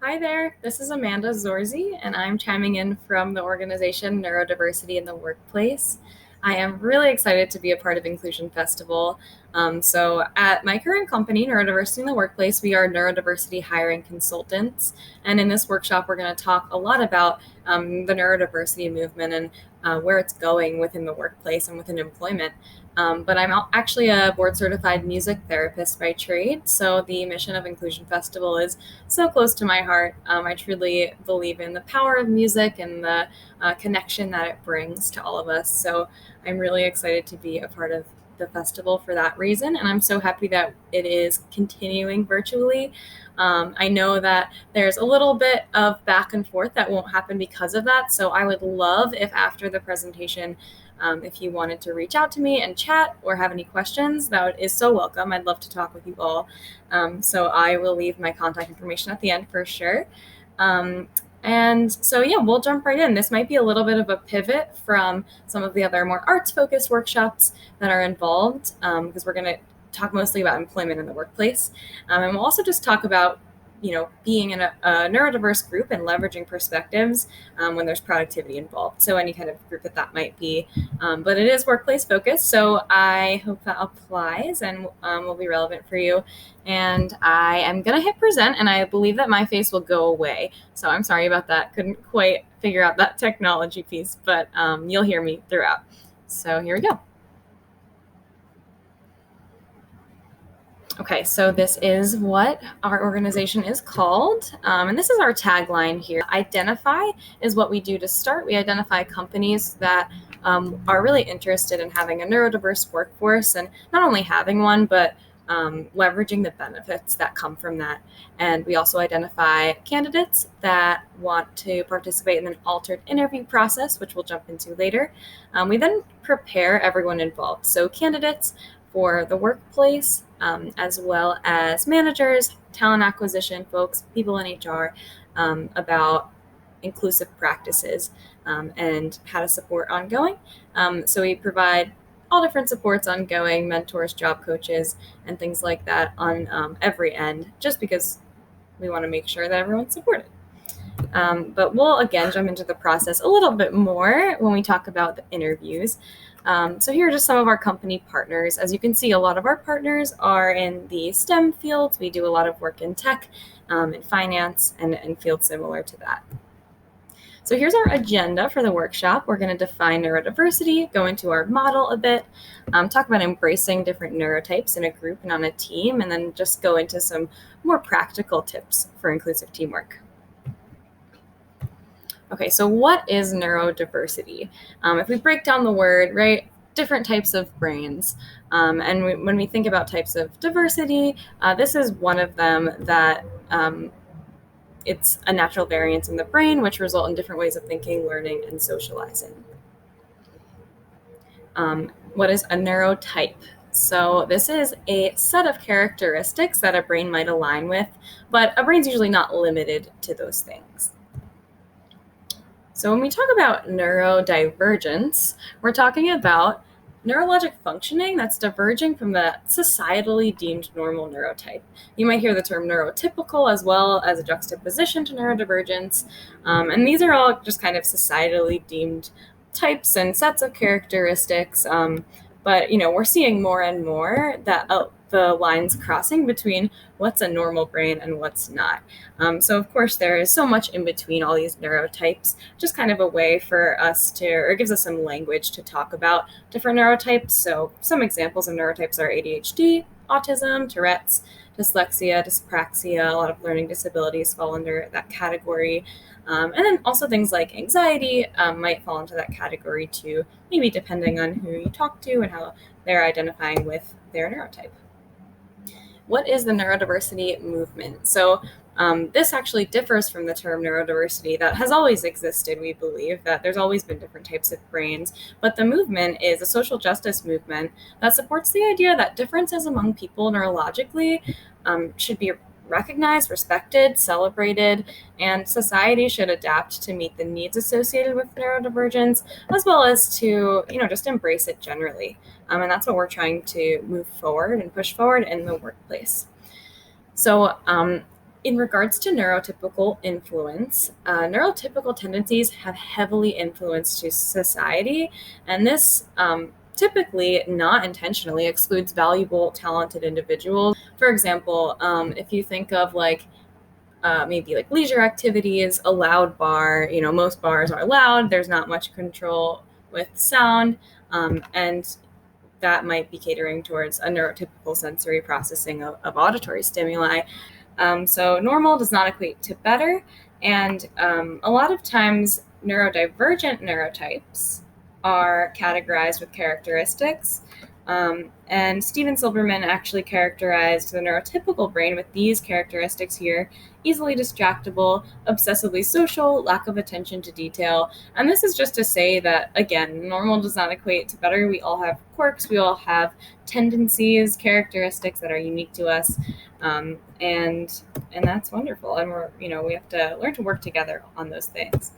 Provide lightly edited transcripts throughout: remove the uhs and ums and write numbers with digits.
Hi there, this is Amanda Zorzi, and I'm chiming in from the organization Neurodiversity in the Workplace. I am really excited to be a part of Inclusion Festival. So, at my current company, Neurodiversity in the Workplace, we are neurodiversity hiring consultants. And in this workshop, we're going to talk a lot about the neurodiversity movement and where it's going within the workplace and within employment. But I'm actually a board certified music therapist by trade. So, the mission of Inclusion Festival is so close to my heart. I truly believe in the power of music and the connection that it brings to all of us. So I'm really excited to be a part of the festival for that reason. And I'm so happy that it is continuing virtually. I know that there's a little bit of back and forth that won't happen because of that. So I would love if after the presentation, if you wanted to reach out to me and chat or have any questions, that is so welcome. I'd love to talk with you all. So I will leave my contact information at the end for sure. And so, yeah, we'll jump right in. This might be a little bit of a pivot from some of the other more arts-focused workshops that are involved, because we're going to talk mostly about employment in the workplace. And we'll also just talk about being in a neurodiverse group and leveraging perspectives when there's productivity involved. So any kind of group that might be, but it is workplace focused. So I hope that applies and will be relevant for you. And I am going to hit present, and I believe that my face will go away. So I'm sorry about that. Couldn't quite figure out that technology piece, but you'll hear me throughout. So here we go. Okay, so this is what our organization is called, and this is our tagline here. Identify is what we do to start. We identify companies that are really interested in having a neurodiverse workforce, and not only having one, but leveraging the benefits that come from that. And we also identify candidates that want to participate in an altered interview process, which we'll jump into later. We then prepare everyone involved, so candidates for the workplace, as well as managers, talent acquisition folks, people in HR, about inclusive practices and how to support ongoing. So we provide all different supports ongoing, mentors, job coaches, and things like that on every end, just because we want to make sure that everyone's supported. But we'll again jump into the process a little bit more when we talk about the interviews. So here are just some of our company partners. As you can see, a lot of our partners are in the STEM fields. We do a lot of work in tech, in finance, and fields similar to that. So here's our agenda for the workshop. We're going to define neurodiversity, go into our model a bit, talk about embracing different neurotypes in a group and on a team, and then just go into some more practical tips for inclusive teamwork. Okay, so what is neurodiversity? If we break down the word, right, different types of brains. When we think about types of diversity, this is one of them that it's a natural variance in the brain, which result in different ways of thinking, learning, and socializing. What is a neurotype? So this is a set of characteristics that a brain might align with, but a brain's usually not limited to those things. So when we talk about neurodivergence, we're talking about neurologic functioning that's diverging from the societally deemed normal neurotype. You might hear the term neurotypical as well as a juxtaposition to neurodivergence. And these are all just kind of societally deemed types and sets of characteristics. But we're seeing more and more that the lines crossing between what's a normal brain and what's not. So of course there is so much in between all these neurotypes, just kind of a way for us to, or gives us some language to talk about different neurotypes. So some examples of neurotypes are ADHD, autism, Tourette's, dyslexia, dyspraxia. A lot of learning disabilities fall under that category. And then also things like anxiety might fall into that category too, maybe depending on who you talk to and how they're identifying with their neurotype. What is the neurodiversity movement? So this actually differs from the term neurodiversity that has always existed. We believe that there's always been different types of brains, but the movement is a social justice movement that supports the idea that differences among people neurologically should be recognized, respected, celebrated, and society should adapt to meet the needs associated with neurodivergence, as well as to, just embrace it generally. And that's what we're trying to move forward and push forward in the workplace. So In regards to neurotypical influence, neurotypical tendencies have heavily influenced society, and this typically, not intentionally, excludes valuable, talented individuals. For example, if you think of maybe like leisure activities, a loud bar, most bars are loud, there's not much control with sound, and that might be catering towards a neurotypical sensory processing of auditory stimuli. So normal does not equate to better, and a lot of times neurodivergent neurotypes are categorized with characteristics. And Steven Silberman actually characterized the neurotypical brain with these characteristics here: easily distractible, obsessively social, lack of attention to detail. And this is just to say that, again, normal does not equate to better. We all have quirks, we all have tendencies, characteristics that are unique to us. And that's wonderful. And we have to learn to work together on those things.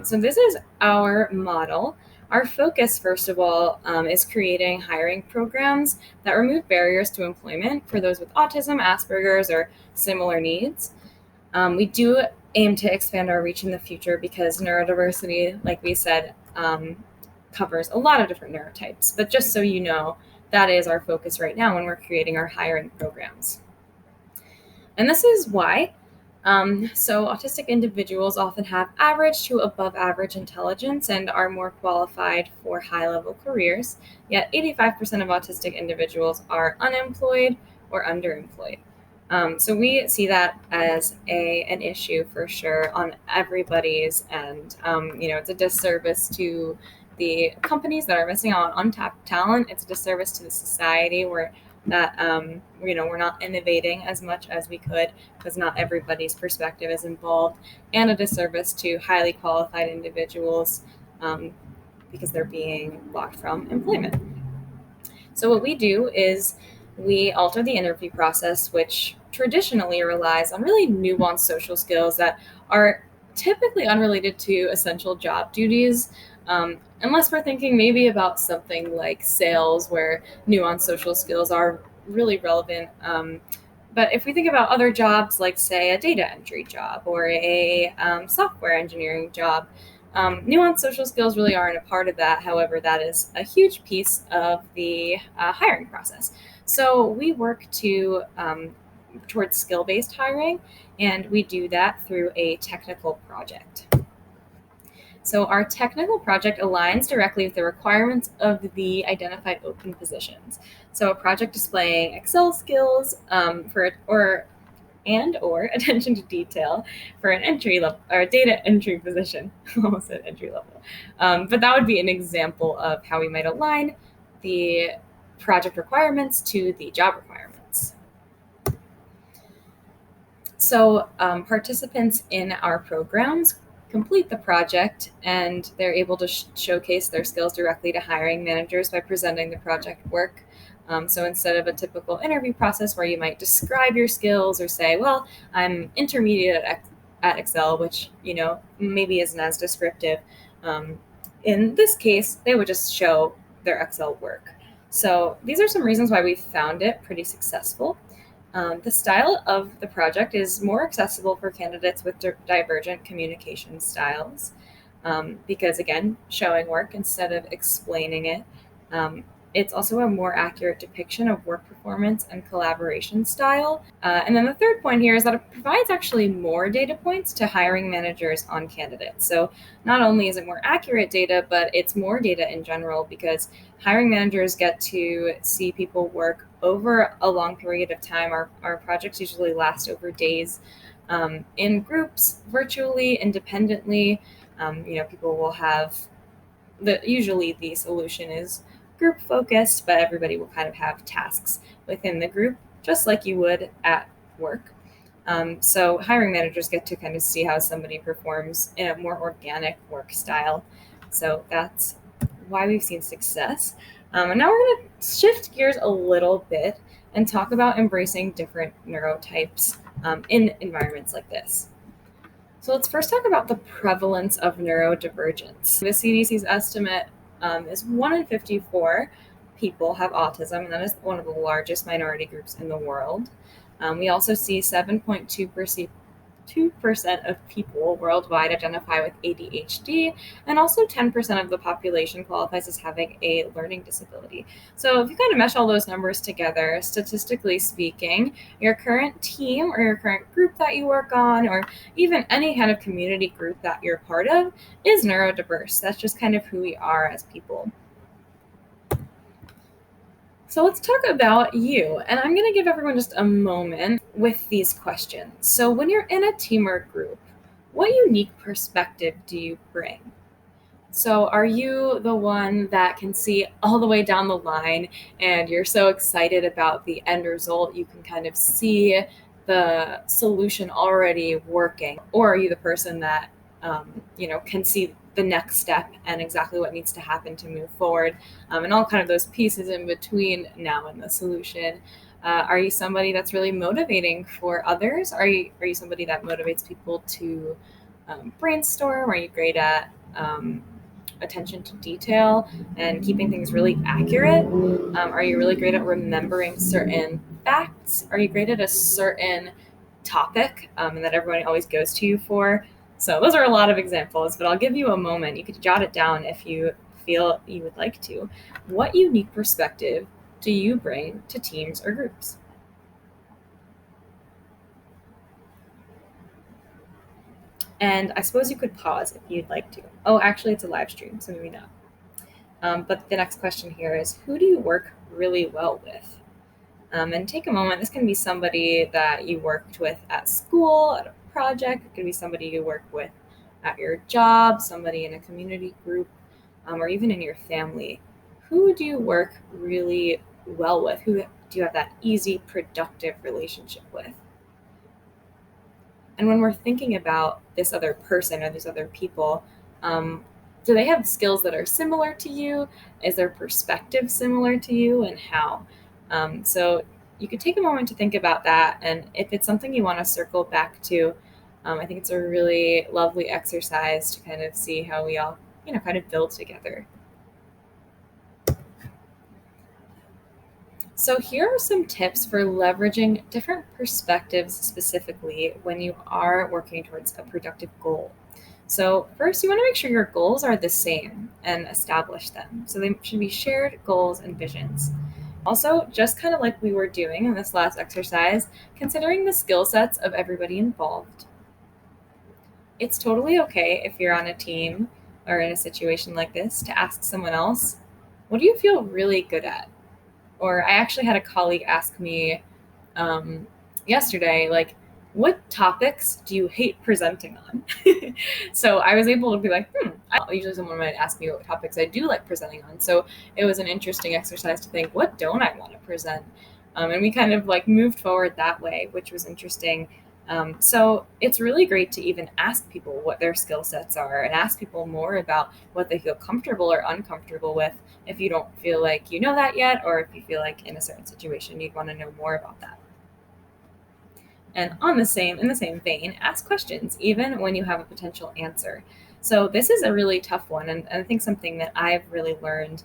So this is our model. Our focus, first of all, is creating hiring programs that remove barriers to employment for those with autism, Asperger's, or similar needs. We do aim to expand our reach in the future because neurodiversity, like we said, covers a lot of different neurotypes. But just so you know, that is our focus right now when we're creating our hiring programs. And this is why. So autistic individuals often have average to above average intelligence and are more qualified for high-level careers, yet 85% of autistic individuals are unemployed or underemployed. So we see that as an issue for sure on everybody's end. It's a disservice to the companies that are missing out on untapped talent. It's a disservice to the society where we're not innovating as much as we could because not everybody's perspective is involved, and a disservice to highly qualified individuals because they're being blocked from employment. So what we do is we alter the interview process, which traditionally relies on really nuanced social skills that are typically unrelated to essential job duties, unless we're thinking maybe about something like sales, where nuanced social skills are really relevant. But if we think about other jobs, like say a data entry job or a software engineering job, nuanced social skills really aren't a part of that. However, that is a huge piece of the hiring process. So we work towards skill-based hiring, and we do that through a technical project. So our technical project aligns directly with the requirements of the identified open positions. So a project displaying Excel skills or attention to detail for an entry level or a data entry position. Almost said entry level. But that would be an example of how we might align the project requirements to the job requirements. So participants in our programs complete the project, and they're able to showcase their skills directly to hiring managers by presenting the project work. So instead of a typical interview process where you might describe your skills or say, well, I'm intermediate at Excel, which maybe isn't as descriptive. In this case, they would just show their Excel work. So these are some reasons why we found it pretty successful. The style of the project is more accessible for candidates with divergent communication styles because, again, showing work instead of explaining it. It's also a more accurate depiction of work performance and collaboration style. And then the third point here is that it provides actually more data points to hiring managers on candidates. So not only is it more accurate data, but it's more data in general because hiring managers get to see people work over a long period of time. Our projects usually last over days in groups, virtually, independently. People will have usually the solution is group focused, but everybody will kind of have tasks within the group, just like you would at work. So hiring managers get to kind of see how somebody performs in a more organic work style. So that's why we've seen success. And now we're going to shift gears a little bit and talk about embracing different neurotypes in environments like this. So let's first talk about the prevalence of neurodivergence. The CDC's estimate is 1 in 54 people have autism, and that is one of the largest minority groups in the world. We also see 7.2% of people worldwide identify with ADHD, and also 10% of the population qualifies as having a learning disability. So if you kind of mesh all those numbers together, statistically speaking, your current team or your current group that you work on, or even any kind of community group that you're part of, is neurodiverse. That's just kind of who we are as people. So let's talk about you, and I'm going to give everyone just a moment with these questions. So when you're in a team or group, what unique perspective do you bring? So are you the one that can see all the way down the line and you're so excited about the end result, you can kind of see the solution already working? Or are you the person that, can see the next step and exactly what needs to happen to move forward, and all kind of those pieces in between now and the solution? Are you somebody that's really motivating for others? Are you somebody that motivates people to brainstorm? Are you great at attention to detail and keeping things really accurate? Are you really great at remembering certain facts? Are you great at a certain topic and that everybody always goes to you for? So those are a lot of examples, but I'll give you a moment. You could jot it down if you feel you would like to. What unique perspective do you bring to teams or groups? And I suppose you could pause if you'd like to. Oh, actually, it's a live stream, so maybe not. But the next question here is, who do you work really well with? And take a moment. This can be somebody that you worked with at school, at a project. It could be somebody you work with at your job, somebody in a community group, or even in your family. Who do you work really well with? Who do you have that easy, productive relationship with? And when we're thinking about this other person or these other people, do they have skills that are similar to you? Is their perspective similar to you, and how? So you could take a moment to think about that. And if it's something you want to circle back to, I think it's a really lovely exercise to kind of see how we all, kind of build together. So here are some tips for leveraging different perspectives specifically when you are working towards a productive goal. So first, you want to make sure your goals are the same and establish them. So they should be shared goals and visions. Also, just kind of like we were doing in this last exercise, considering the skill sets of everybody involved. It's totally okay if you're on a team or in a situation like this to ask someone else, what do you feel really good at? Or I actually had a colleague ask me yesterday, like, what topics do you hate presenting on? So I was able to be like, usually someone might ask me what topics I do like presenting on. So it was an interesting exercise to think, what don't I want to present? And we kind of like moved forward that way, which was interesting. So it's really great to even ask people what their skill sets are and ask people more about what they feel comfortable or uncomfortable with, if you don't feel like you know that yet, or if you feel like in a certain situation you'd want to know more about that. And in the same vein, ask questions even when you have a potential answer. So this is a really tough one, and I think something that I've really learned,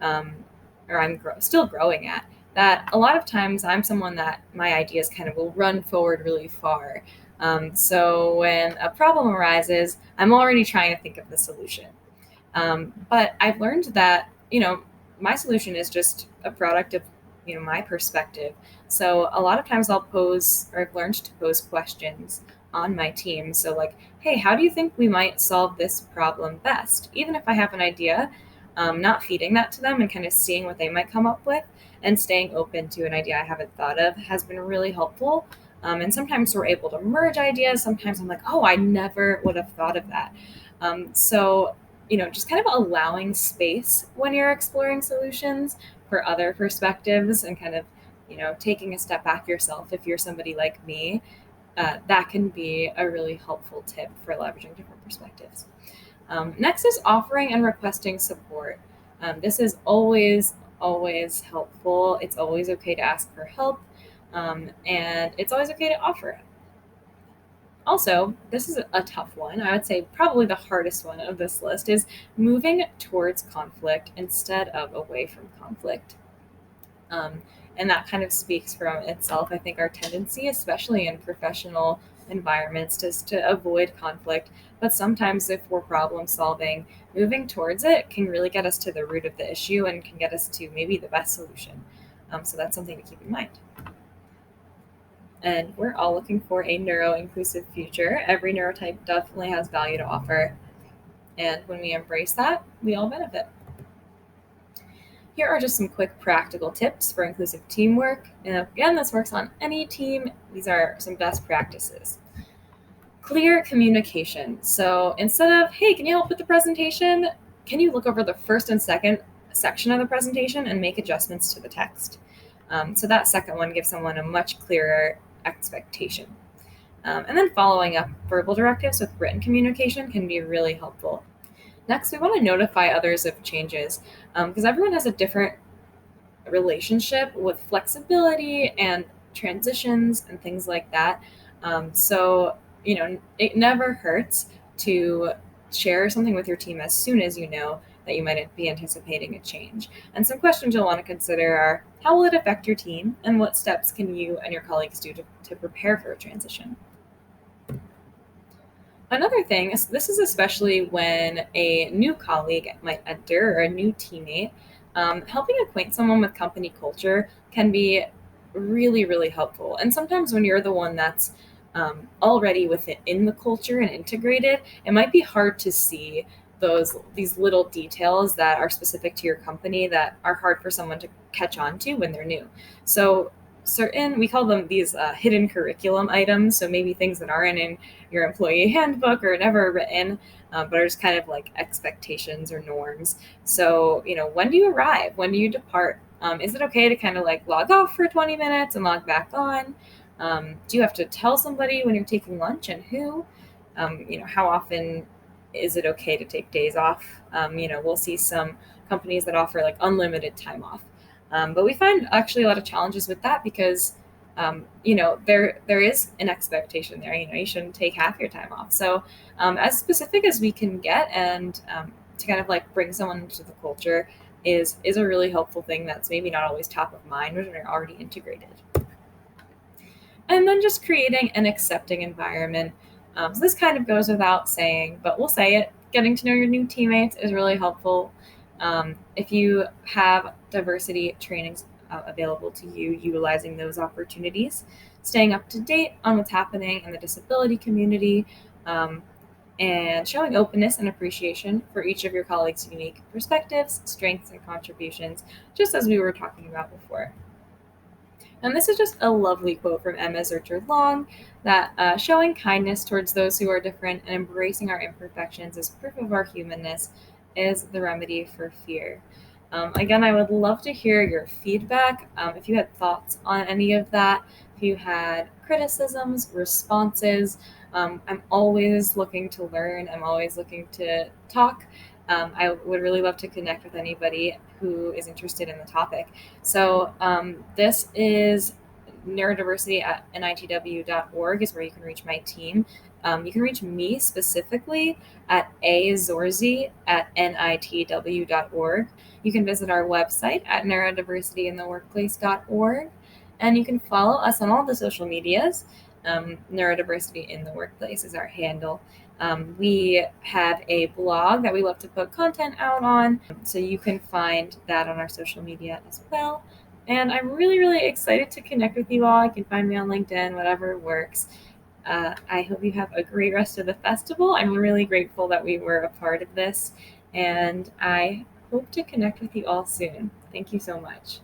or I'm still growing at, that a lot of times I'm someone that my ideas kind of will run forward really far. So when a problem arises, I'm already trying to think of the solution. But I've learned that, my solution is just a product of, my perspective. So a lot of times I've learned to pose questions on my team. So like, hey, how do you think we might solve this problem best? Even if I have an idea, not feeding that to them and kind of seeing what they might come up with and staying open to an idea I haven't thought of has been really helpful. And sometimes we're able to merge ideas. Sometimes I'm like, oh, I never would have thought of that. So just kind of allowing space when you're exploring solutions for other perspectives and kind of, taking a step back yourself. If you're somebody like me, that can be a really helpful tip for leveraging different perspectives. Next is offering and requesting support. This is always helpful. It's always okay to ask for help, and it's always okay to offer it. Also, this is a tough one. I would say probably the hardest one of this list is moving towards conflict instead of away from conflict. And that kind of speaks from itself. I think our tendency, especially in professional environments, is to avoid conflict. But sometimes if we're problem solving, moving towards it can really get us to the root of the issue and can get us to maybe the best solution. So that's something to keep in mind. And we're all looking for a neuro-inclusive future. Every neurotype definitely has value to offer. And when we embrace that, we all benefit. Here are just some quick practical tips for inclusive teamwork. And again, this works on any team. These are some best practices. Clear communication. So instead of, hey, can you help with the presentation? Can you look over the first and second section of the presentation and make adjustments to the text? So that second one gives someone a much clearer expectation. And then following up verbal directives with written communication can be really helpful. Next, we want to notify others of changes because everyone has a different relationship with flexibility and transitions and things like that. So, it never hurts to share something with your team as soon as you know that you might be anticipating a change. And some questions you'll want to consider are, how will it affect your team? And what steps can you and your colleagues do to prepare for a transition? Another thing is this is especially when a new colleague might enter or a new teammate. Helping acquaint someone with company culture can be really, really helpful. And sometimes when you're the one that's already within the culture and integrated, it might be hard to see these little details that are specific to your company that are hard for someone to catch on to when they're new. So we call them these hidden curriculum items. So maybe things that aren't in your employee handbook or never written, but are just kind of like expectations or norms. So, when do you arrive? When do you depart? Is it okay to kind of like log off for 20 minutes and log back on? Do you have to tell somebody when you're taking lunch and who? How often is it okay to take days off? We'll see some companies that offer like unlimited time off. But we find actually a lot of challenges with that because, there is an expectation there. You shouldn't take half your time off. So as specific as we can get and to kind of like bring someone into the culture is a really helpful thing that's maybe not always top of mind when they're already integrated. And then just creating an accepting environment. So this kind of goes without saying, but we'll say it. Getting to know your new teammates is really helpful. If you have diversity trainings available to you, utilizing those opportunities, staying up to date on what's happening in the disability community, and showing openness and appreciation for each of your colleagues' unique perspectives, strengths, and contributions, just as we were talking about before. And this is just a lovely quote from Emma Zurcher-Long that showing kindness towards those who are different and embracing our imperfections as proof of our humanness is the remedy for fear. Again, I would love to hear your feedback. If you had thoughts on any of that, if you had criticisms, responses, I'm always looking to learn. I'm always looking to talk. I would really love to connect with anybody who is interested in the topic. So this is neurodiversity at nitw.org is where you can reach my team. You can reach me specifically at azorzi@nitw.org. You can visit our website at neurodiversityintheworkplace.org. And you can follow us on all the social medias. Neurodiversity in the Workplace is our handle. We have a blog that we love to put content out on, so you can find that on our social media as well. And I'm really, really excited to connect with you all. You can find me on LinkedIn, whatever works. I hope you have a great rest of the festival. I'm really grateful that we were a part of this, and I hope to connect with you all soon. Thank you so much.